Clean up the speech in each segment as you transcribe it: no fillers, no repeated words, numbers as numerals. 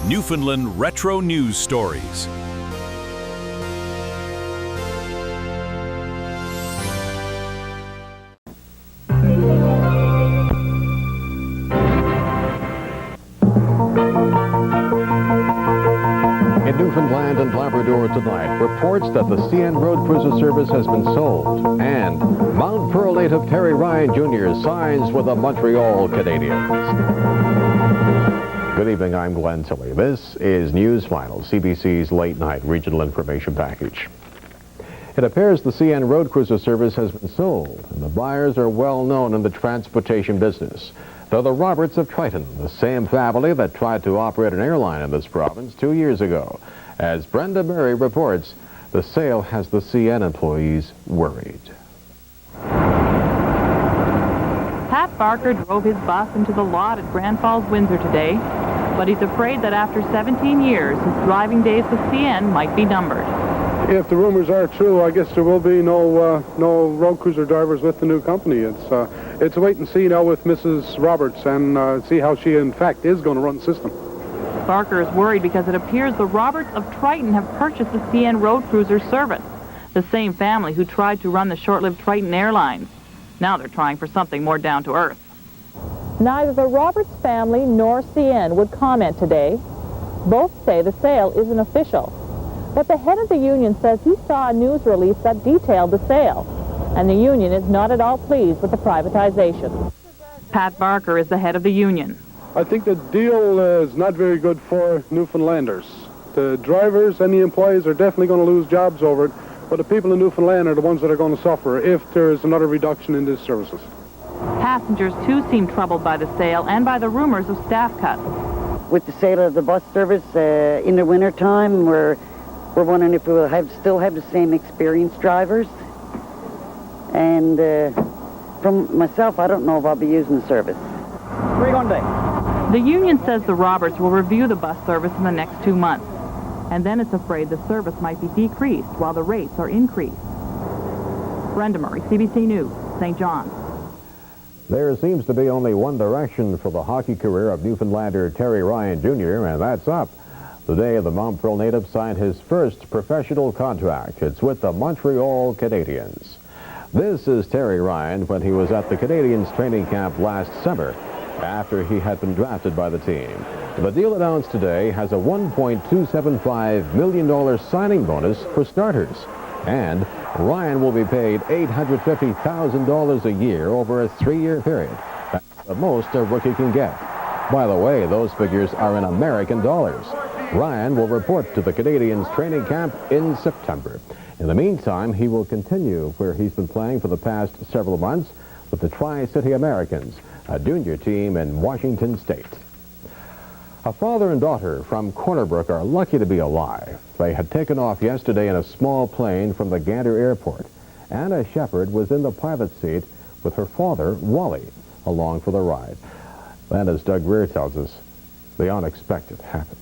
Newfoundland Retro News Stories. In Newfoundland and Labrador tonight, reports that the CN Road Cruiser service has been sold, and Mount Pearl native Terry Ryan Jr. signs with the Montreal Canadiens. Good evening, I'm Glenn Tilley. This is News Final, CBC's late night regional information package. It appears the CN Road Cruiser service has been sold, and the buyers are well known in the transportation business. They're the Roberts of Triton, the same family that tried to operate an airline in this province 2 years ago. As Brenda Murray reports, the sale has the CN employees worried. Pat Barker drove his bus into the lot at Grand Falls, Windsor today, but he's afraid that after 17 years, his driving days with CN might be numbered. If the rumors are true, I guess there will be no road cruiser drivers with the new company. It's a wait and see now with Mrs. Roberts and see how she in fact is going to run the system. Barker is worried because it appears the Roberts of Triton have purchased the CN Road Cruiser service, the same family who tried to run the short-lived Triton Airlines. Now they're trying for something more down to earth. Neither the Roberts family nor CN would comment today. Both say the sale isn't official. But the head of the union says he saw a news release that detailed the sale, and the union is not at all pleased with the privatization. Pat Barker is the head of the union. I think the deal is not very good for Newfoundlanders. The drivers and the employees are definitely going to lose jobs over it, but the people in Newfoundland are the ones that are going to suffer if there's another reduction in these services. Passengers, too, seem troubled by the sale and by the rumors of staff cuts. With the sale of the bus service in the wintertime, we're wondering if we will still have the same experienced drivers. And from myself, I don't know if I'll be using the service. Where are you going today? The union says the Roberts will review the bus service in the next 2 months. And then it's afraid the service might be decreased while the rates are increased. Brenda Murray, CBC News, St. John's. There seems to be only one direction for the hockey career of Newfoundlander Terry Ryan Jr., and that's up. The day the Mount Pearl native signed his first professional contract. It's with the Montreal Canadiens. This is Terry Ryan when he was at the Canadiens training camp last summer after he had been drafted by the team. The deal announced today has a $1.275 million signing bonus for starters. And Ryan will be paid $850,000 a year over a 3-year period. That's the most a rookie can get. By the way, those figures are in American dollars. Ryan will report to the Canadiens training camp in September. In the meantime, he will continue where he's been playing for the past several months with the Tri-City Americans, a junior team in Washington State. A father and daughter from Cornerbrook are lucky to be alive. They had taken off yesterday in a small plane from the Gander Airport. Anna Shepard was in the pilot seat with her father, Wally, along for the ride. And as Doug Rear tells us, the unexpected happened.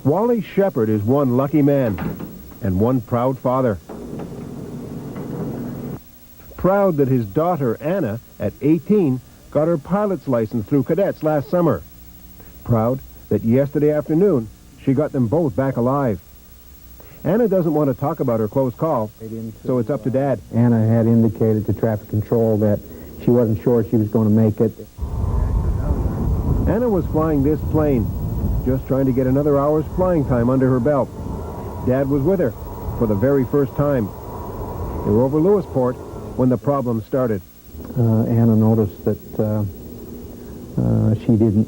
Wally Shepard is one lucky man and one proud father. Proud that his daughter, Anna, at 18, got her pilot's license through cadets last summer. Proud that yesterday afternoon, she got them both back alive. Anna doesn't want to talk about her close call, so it's up to Dad. Anna had indicated to traffic control that she wasn't sure she was going to make it. Anna was flying this plane, just trying to get another hour's flying time under her belt. Dad was with her for the very first time. They were over Lewisport when the problem started. Anna noticed that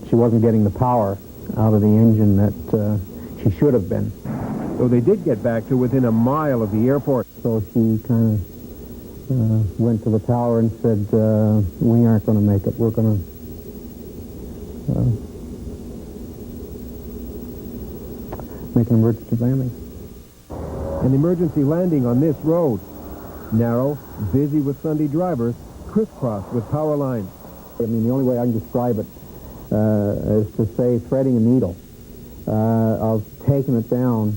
she wasn't getting the power out of the engine that she should have been. So they did get back to within a mile of the airport. So she kind of went to the tower and said, we aren't going to make it. We're going to make an emergency landing. An emergency landing on this road. Narrow, busy with Sunday drivers, crisscrossed with power lines. I mean, the only way I can describe it is to say threading a needle, of taking it down.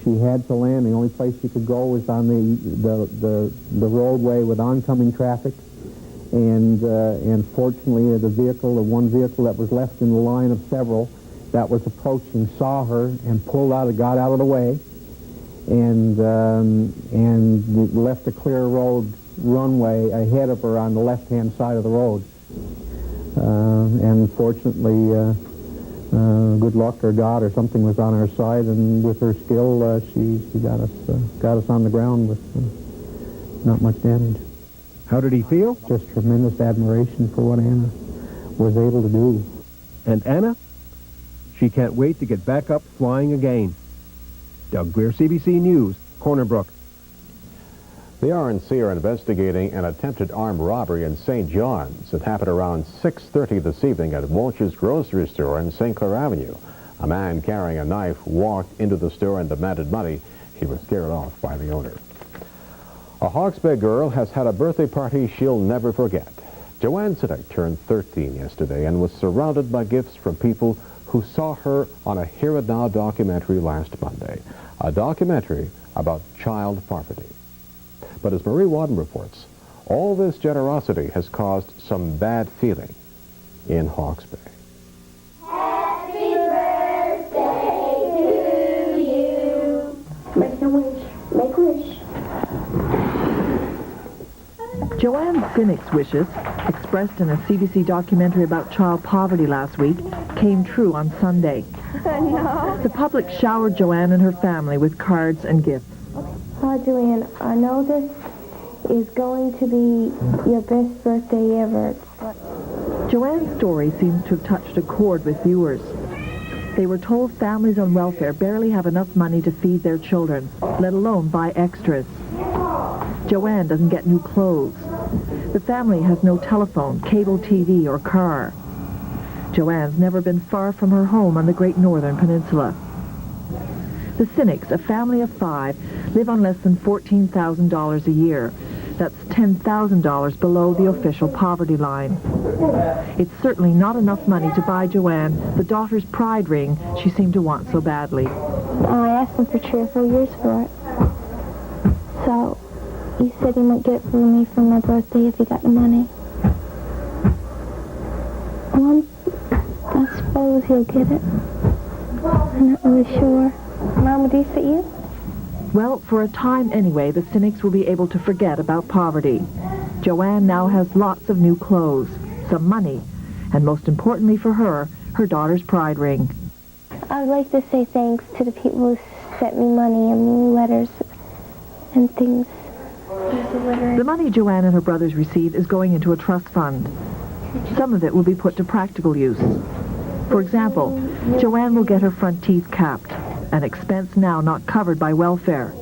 She had to land. The only place she could go was on the roadway with oncoming traffic. and fortunately the one vehicle that was left in the line of several that was approaching saw her and got out of the way, and left a clear runway ahead of her on the left-hand side of the road. And fortunately, good luck or God or something was on our side, and with her skill, she got us on the ground with not much damage. How did he feel? Just tremendous admiration for what Anna was able to do. And Anna? She can't wait to get back up flying again. Doug Greer, CBC News, Corner Brook. The RNC are investigating an attempted armed robbery in St. John's. It happened around 6:30 this evening at Walsh's grocery store on St. Clair Avenue. A man carrying a knife walked into the store and demanded money. He was scared off by the owner. A Hawke's Bay girl has had a birthday party she'll never forget. Joanne Siddick turned 13 yesterday and was surrounded by gifts from people who saw her on a Here and Now documentary last Monday. A documentary about child poverty. But as Marie Wadden reports, all this generosity has caused some bad feeling in Hawke's Bay. Happy birthday to you. Make a wish. Make a wish. Joanne Sinnick's wishes, expressed in a CBC documentary about child poverty last week, came true on Sunday. No. The public showered Joanne and her family with cards and gifts. Hi, Joanne. I know this is going to be your best birthday ever. Joanne's story seems to have touched a chord with viewers. They were told families on welfare barely have enough money to feed their children, let alone buy extras. Joanne doesn't get new clothes. The family has no telephone, cable TV, or car. Joanne's never been far from her home on the Great Northern Peninsula. The Sinnicks, a family of 5, live on less than $14,000 a year. That's $10,000 below the official poverty line. It's certainly not enough money to buy Joanne the daughter's pride ring she seemed to want so badly. I asked him for 3 or 4 years for it. So he said he might get it for me for my birthday if he got the money. Well, I suppose he'll get it. I'm not really sure. Mom, would you see you? Well, for a time anyway, the Sinnicks will be able to forget about poverty. Joanne now has lots of new clothes, some money, and most importantly for her, her daughter's pride ring. I would like to say thanks to the people who sent me money and letters and things. The money Joanne and her brothers receive is going into a trust fund. Some of it will be put to practical use. For example, Joanne will get her front teeth capped, an expense now not covered by welfare.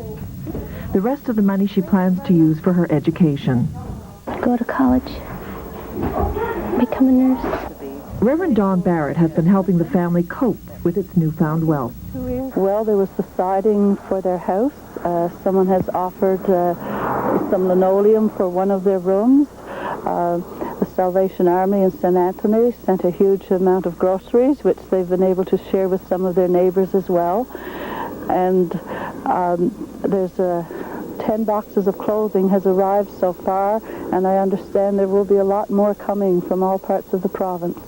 The rest of the money she plans to use for her education. Go to college. Become a nurse. Reverend Dawn Barrett has been helping the family cope with its newfound wealth. Well, there was the siding for their house. Someone has offered some linoleum for one of their rooms. The Salvation Army in St. Anthony sent a huge amount of groceries, which they've been able to share with some of their neighbors as well. And there's 10 boxes of clothing has arrived so far, and I understand there will be a lot more coming from all parts of the province.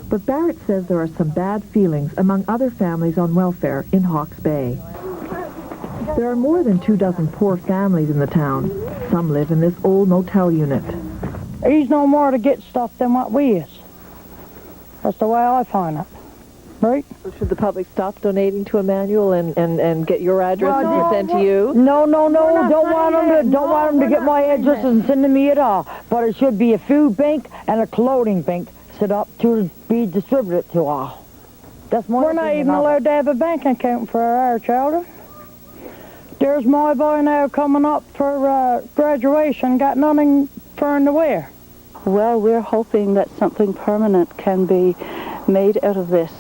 But Barrett says there are some bad feelings among other families on welfare in Hawke's Bay. There are more than 24 poor families in the town. Some live in this old motel unit. He's no more to get stuff than what we is. That's the way I find it. Right? So should the public stop donating to Emmanuel and get your address and sent to you? No. Don't want them to get my address and send to me at all. But it should be a food bank and a clothing bank set up to be distributed to all. That's my We're not even allowed to have a bank account for our children. There's my boy now coming up for graduation, got nothing for him to wear. Well, we're hoping that something permanent can be made out of this,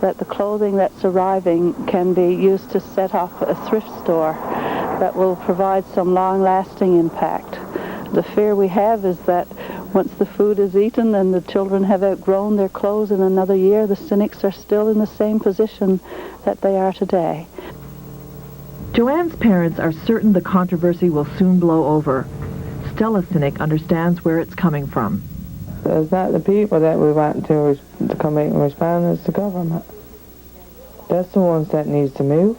that the clothing that's arriving can be used to set up a thrift store that will provide some long-lasting impact. The fear we have is that once the food is eaten and the children have outgrown their clothes in another year, the Sinnicks are still in the same position that they are today. Joanne's parents are certain the controversy will soon blow over. Stella Cynic understands where it's coming from. It's not the people that we want to come out and respond, it's the government. That's the ones that needs to move.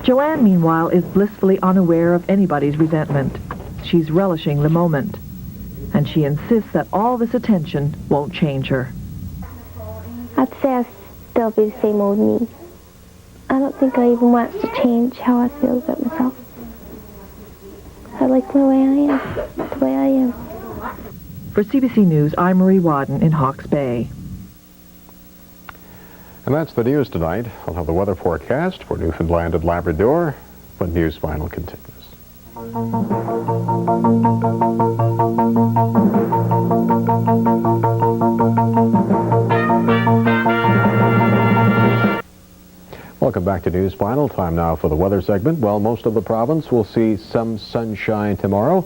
Joanne, meanwhile, is blissfully unaware of anybody's resentment. She's relishing the moment, and she insists that all this attention won't change her. I'd say I'll still be the same old me. I don't think I even want to change how I feel about myself. I like the way I am, the way I am. For CBC News, I'm Marie Wadden in Hawke's Bay. And that's the news tonight. I'll have the weather forecast for Newfoundland and Labrador when News Final continues. Welcome back to News Final. Time now for the weather segment. Well, most of the province will see some sunshine tomorrow.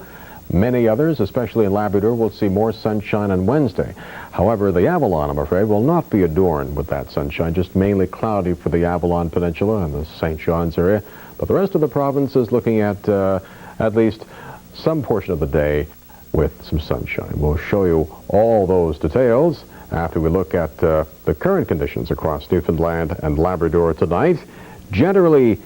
Many others, especially in Labrador, will see more sunshine on Wednesday. However, the Avalon, I'm afraid, will not be adorned with that sunshine, just mainly cloudy for the Avalon Peninsula and the St. John's area. But the rest of the province is looking at least some portion of the day with some sunshine. We'll show you all those details after we look at the current conditions across Newfoundland and Labrador tonight. Generally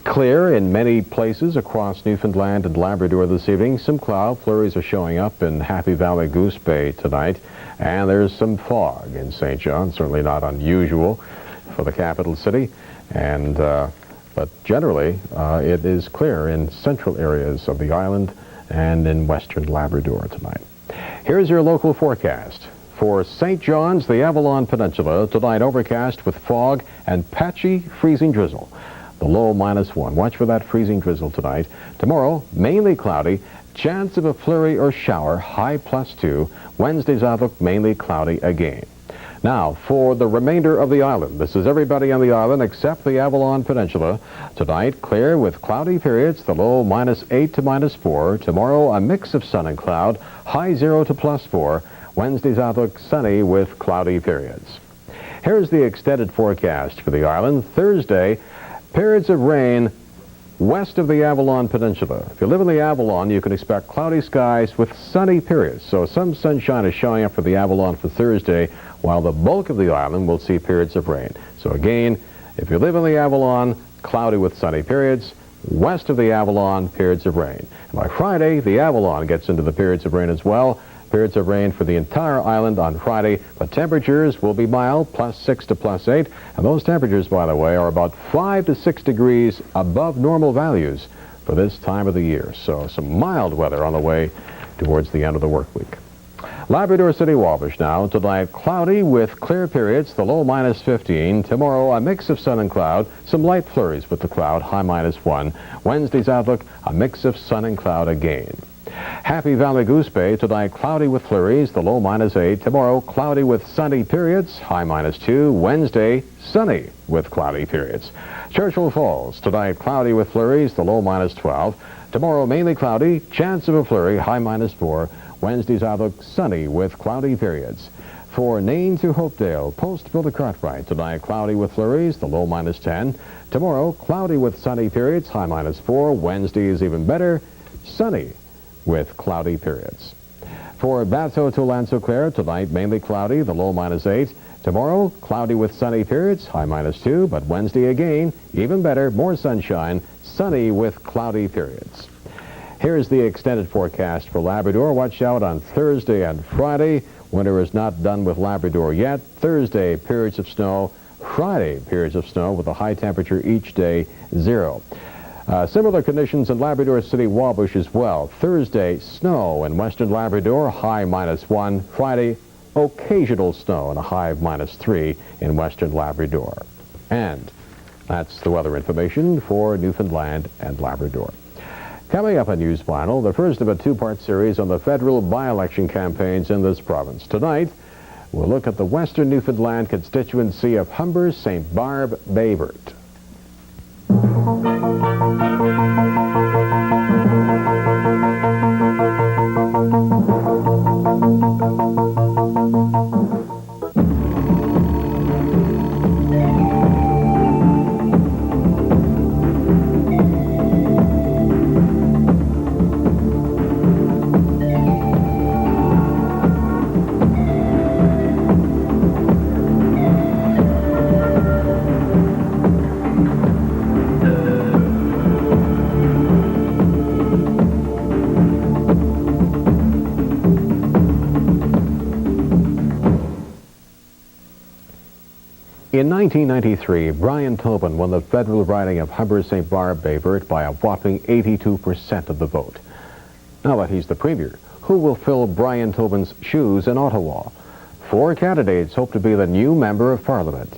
clear in many places across Newfoundland and Labrador this evening. Some cloud flurries are showing up in Happy Valley Goose Bay tonight, and there's some fog in St. John, certainly not unusual for the capital city, and but generally it is clear in central areas of the island and in western Labrador tonight. Here's your local forecast. For St. John's, the Avalon Peninsula, tonight overcast with fog and patchy freezing drizzle. The low -1. Watch for that freezing drizzle tonight. Tomorrow, mainly cloudy. Chance of a flurry or shower, high +2. Wednesday's outlook, mainly cloudy again. Now, for the remainder of the island. This is everybody on the island except the Avalon Peninsula. Tonight, clear with cloudy periods. The low -8 to -4. Tomorrow, a mix of sun and cloud, high 0 to +4. Wednesday's outlook, sunny with cloudy periods. Here's the extended forecast for the island. Thursday, periods of rain west of the Avalon Peninsula. If you live in the Avalon, you can expect cloudy skies with sunny periods. So some sunshine is showing up for the Avalon for Thursday, while the bulk of the island will see periods of rain. So again, if you live in the Avalon, cloudy with sunny periods. West of the Avalon, periods of rain. And by Friday, the Avalon gets into the periods of rain as well. Periods of rain for the entire island on Friday, but temperatures will be mild, +6 to +8, and those temperatures, by the way, are about 5 to 6 degrees above normal values for this time of the year. So some mild weather on the way towards the end of the work week. Labrador City Wabash now. Tonight, cloudy with clear periods, the low -15. Tomorrow, a mix of sun and cloud, some light flurries with the cloud, high -1. Wednesday's outlook, a mix of sun and cloud again. Happy Valley Goose Bay, tonight cloudy with flurries, the low -8. Tomorrow, cloudy with sunny periods, high -2. Wednesday, sunny with cloudy periods. Churchill Falls, tonight cloudy with flurries, the low -12. Tomorrow, mainly cloudy, chance of a flurry, high -4. Wednesday's outlook, sunny with cloudy periods. For Nain to Hopedale, Post Bill to Cartwright, tonight cloudy with flurries, the low -10. Tomorrow, cloudy with sunny periods, high -4. Wednesday is even better, sunny with cloudy periods. For Bateau to Lanceau-Claire, tonight mainly cloudy, the low -8. Tomorrow, cloudy with sunny periods, high -2, but Wednesday again, even better, more sunshine, sunny with cloudy periods. Here's the extended forecast for Labrador. Watch out on Thursday and Friday. Winter is not done with Labrador yet. Thursday, periods of snow. Friday, periods of snow with a high temperature each day, 0. Similar conditions in Labrador City Wabash as well. Thursday, snow in western Labrador, high -1. Friday, occasional snow and a high of -3 in western Labrador. And that's the weather information for Newfoundland and Labrador. Coming up on News Final, the first of a two-part series on the federal by-election campaigns in this province. Tonight, we'll look at the western Newfoundland constituency of Humber, St. Barb, Baybert. In 1993, Brian Tobin won the federal riding of Humber-St. Barb-Bayvert by a whopping 82% of the vote. Now that he's the premier, who will fill Brian Tobin's shoes in Ottawa? 4 candidates hope to be the new Member of Parliament.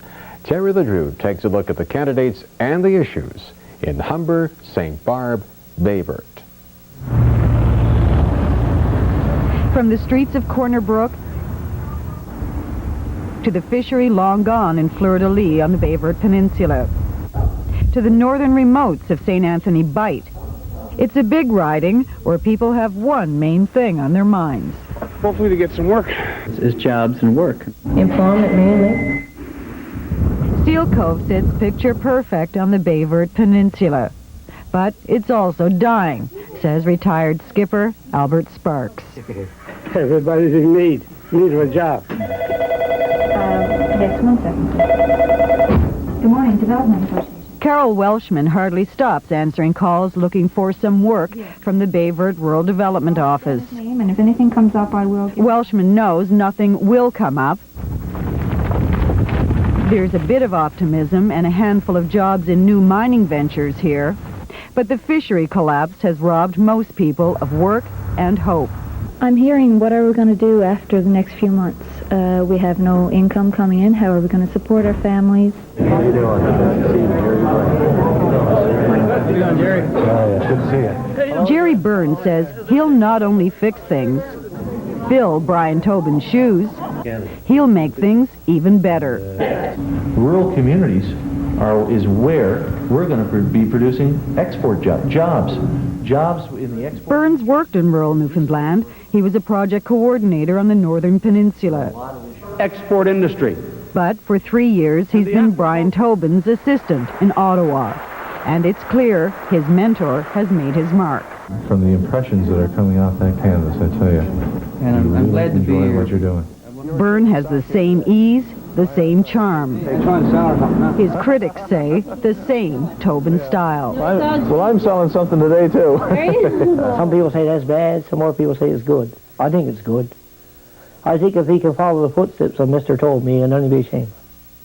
Terry LeDrew takes a look at the candidates and the issues in Humber-St. Barb-Bayvert. From the streets of Corner Brook to the fishery long gone in Fleur-de-Lis on the Bayvert Peninsula, to the northern remotes of St. Anthony Bight. It's a big riding where people have one main thing on their minds. Hopefully to get some work. It's jobs and work. Employment mainly. Steel Cove sits picture perfect on the Bayvert Peninsula. But it's also dying, says retired skipper Albert Sparks. Everybody's in need of a job. Yes, 1 second. Good morning, Development Association. Carol Welshman hardly stops answering calls looking for some work from the Bayvert Rural Development Office. And if anything comes up, I will give... Welshman knows nothing will come up. There's a bit of optimism and a handful of jobs in new mining ventures here. But the fishery collapse has robbed most people of work and hope. I'm hearing what are we going to do after the next few months. We have no income coming in. How are we going to support our families? How you doing? How you doing, Jerry? Oh, yeah, good to see you. Jerry Byrne says he'll not only fix things, fill Brian Tobin's shoes, he'll make things even better. Rural communities is where we're going to be producing export jobs in the export. Burns worked in rural Newfoundland. He was a project coordinator on the northern peninsula. Export industry. But for 3 years, he's been Brian Tobin's assistant in Ottawa. And it's clear his mentor has made his mark. From the impressions that are coming off that canvas, I tell you, and I'm glad to be here. What you're doing. Byrne has the same ease, the same charm. His critics say the same Tobin style. Well, I'm selling something today, too. Some people say that's bad, some more people say it's good. I think it's good. I think if he can follow the footsteps of Mr. Tobin, and none of be ashamed.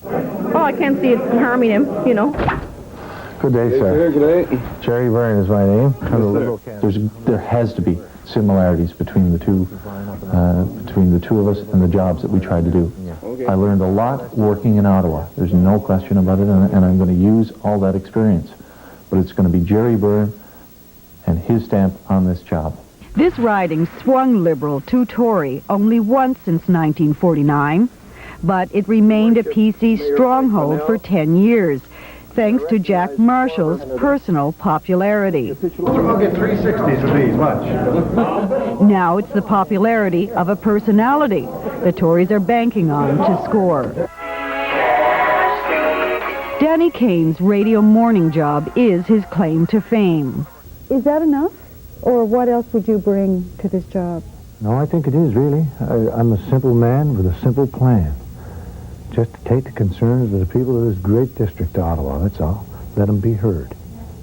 Oh, I can't see it harming him, you know. Good day, sir. Good day. Jerry Byrne is my name. There has to be similarities between the two of us and the jobs that we tried to do. Okay. I learned a lot working in Ottawa. There's no question about it, and I'm going to use all that experience. But it's going to be Jerry Byrne and his stamp on this job. This riding swung Liberal to Tory only once since 1949, but it remained a PC stronghold for 10 years, thanks to Jack Marshall's personal popularity. I'll get 360s of these, watch. Now it's the popularity of a personality the Tories are banking on to score. Danny Kane's radio morning job is his claim to fame. Is that enough? Or what else would you bring to this job? No, I think it is, really. I'm a simple man with a simple plan. Just to take the concerns of the people of this great district, Ottawa, that's all. Let them be heard.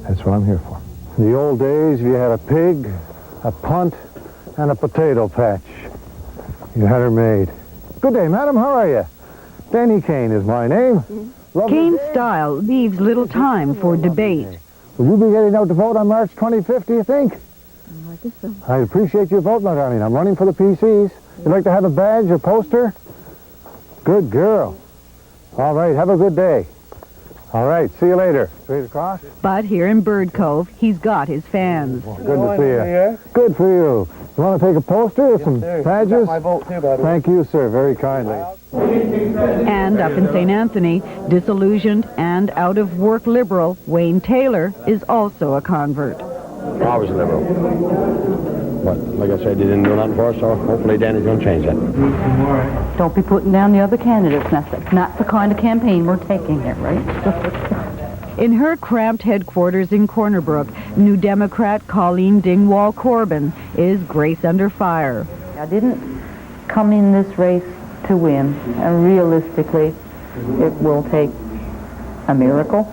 That's what I'm here for. The old days, you had a pig, a punt, and a potato patch. You had her made. Good day, madam. How are you? Danny Kane is my name. Kane's style leaves little time for debate. Will you be getting out to vote on March 25th, do you think? I guess so. I appreciate your vote, my darling. I'm running for the PCs. You'd like to have a badge or poster? Good girl. All right, have a good day. All right, see you later. Straight across? But here in Bird Cove, he's got his fans. Good to see you. Good for you. You want to take a poster with some badges? My vote too, buddy. Thank you, sir, very kindly. And up in St. Anthony, disillusioned and out-of-work Liberal Wayne Taylor is also a convert. Always a Liberal. But, like I said, he didn't do nothing for us, so hopefully Danny's going to change that. Don't be putting down the other candidates. That's not the kind of campaign we're taking here, right? In her cramped headquarters in Corner Brook, New Democrat Colleen Dingwall Corbin is Grace under fire. I didn't come in this race to win, and realistically, it will take a miracle.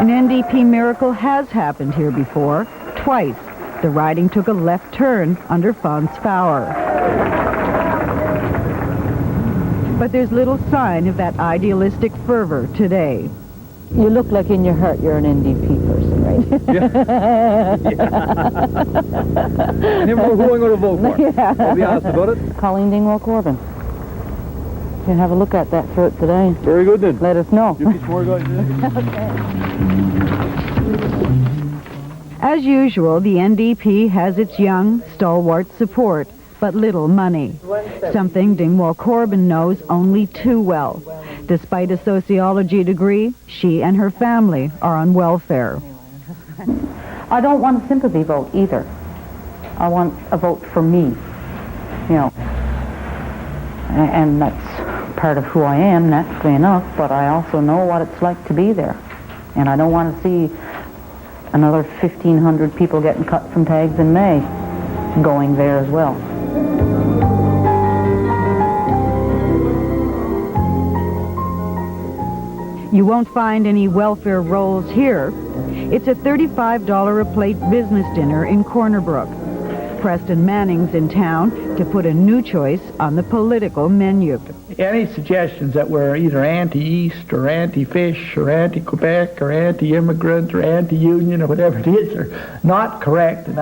An NDP miracle has happened here before, twice. The riding took a left turn under Fons Fowler. But there's little sign of that idealistic fervor today. You look like in your heart you're an NDP person, right? I never know who I'm going to vote for. Yeah. I'll be honest about it. Colleen Dingwall Corbin. You can have a look at that fruit today. Very good then. Let us know. You keep more guys. As usual, the NDP has its young, stalwart support, but little money. Something Dingwall Corbin knows only too well. Despite a sociology degree, she and her family are on welfare. I don't want a sympathy vote either. I want a vote for me, you know. And that's part of who I am, naturally enough, but I also know what it's like to be there. And I don't want to see another 1,500 people getting cut from tags in May going there as well. You won't find any welfare rolls here. It's a $35 a plate business dinner in Corner Brook. Preston Manning's in town to put a new choice on the political menu. Any suggestions that we're either anti-East or anti-fish or anti-Quebec or anti-immigrant or anti-union or whatever it is are not correct. And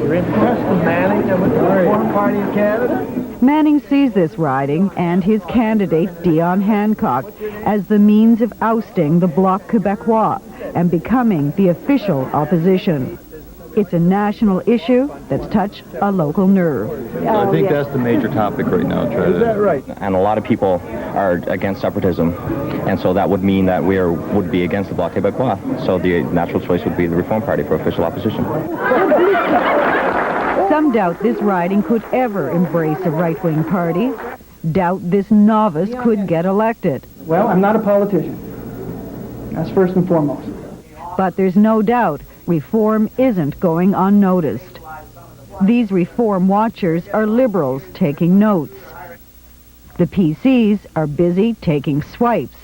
we're in Preston Manning and with the Reform Party of Canada. Manning sees this riding and his candidate, Dion Hancock, as the means of ousting the Bloc Québécois and becoming the official opposition. It's a national issue that's touched a local nerve. I think that's the major topic right now. Is that right? And a lot of people are against separatism, and so that would mean that we would be against the Bloc Québécois. So the natural choice would be the Reform Party for official opposition. Some doubt this riding could ever embrace a right-wing party. Doubt this novice could get elected. Well, I'm not a politician. That's first and foremost. But there's no doubt reform isn't going unnoticed. These reform watchers are liberals taking notes. The PCs are busy taking swipes.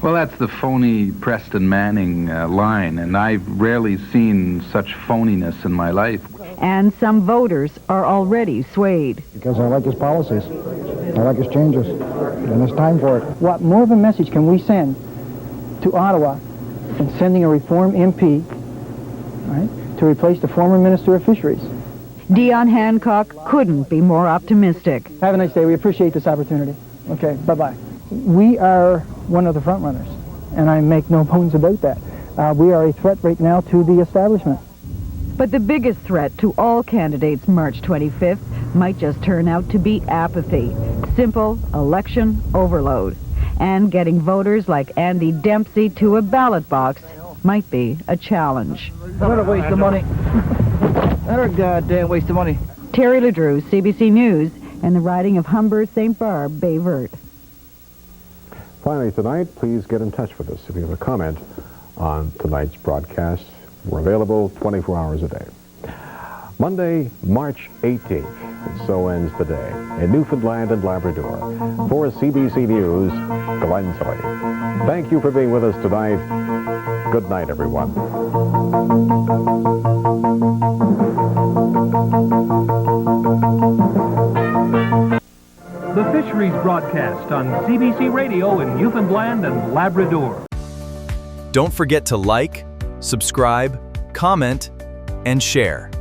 Well, that's the phony Preston Manning line, and I've rarely seen such phoniness in my life. And some voters are already swayed. Because I like his policies. I like his changes. And it's time for it. What more of a message can we send to Ottawa than sending a Reform MP, right, to replace the former Minister of Fisheries? Dion Hancock couldn't be more optimistic. Have a nice day. We appreciate this opportunity. Okay, bye-bye. We are one of the front runners, and I make no bones about that. We are a threat right now to the establishment. But the biggest threat to all candidates March 25th might just turn out to be apathy. Simple election overload. And getting voters like Andy Dempsey to a ballot box might be a challenge. What a waste of money. What a goddamn waste of money. Terry LeDrew, CBC News, and the riding of Humber, St. Barb, Bay Verte. Finally tonight, please get in touch with us if you have a comment on tonight's broadcast. We're available 24 hours a day. Monday, March 18th, and so ends the day in Newfoundland and Labrador. For CBC News, Glenn Tilly. Thank you for being with us tonight. Good night, everyone. The Fisheries broadcast on CBC Radio in Newfoundland and Labrador. Don't forget to like, subscribe, comment, and share.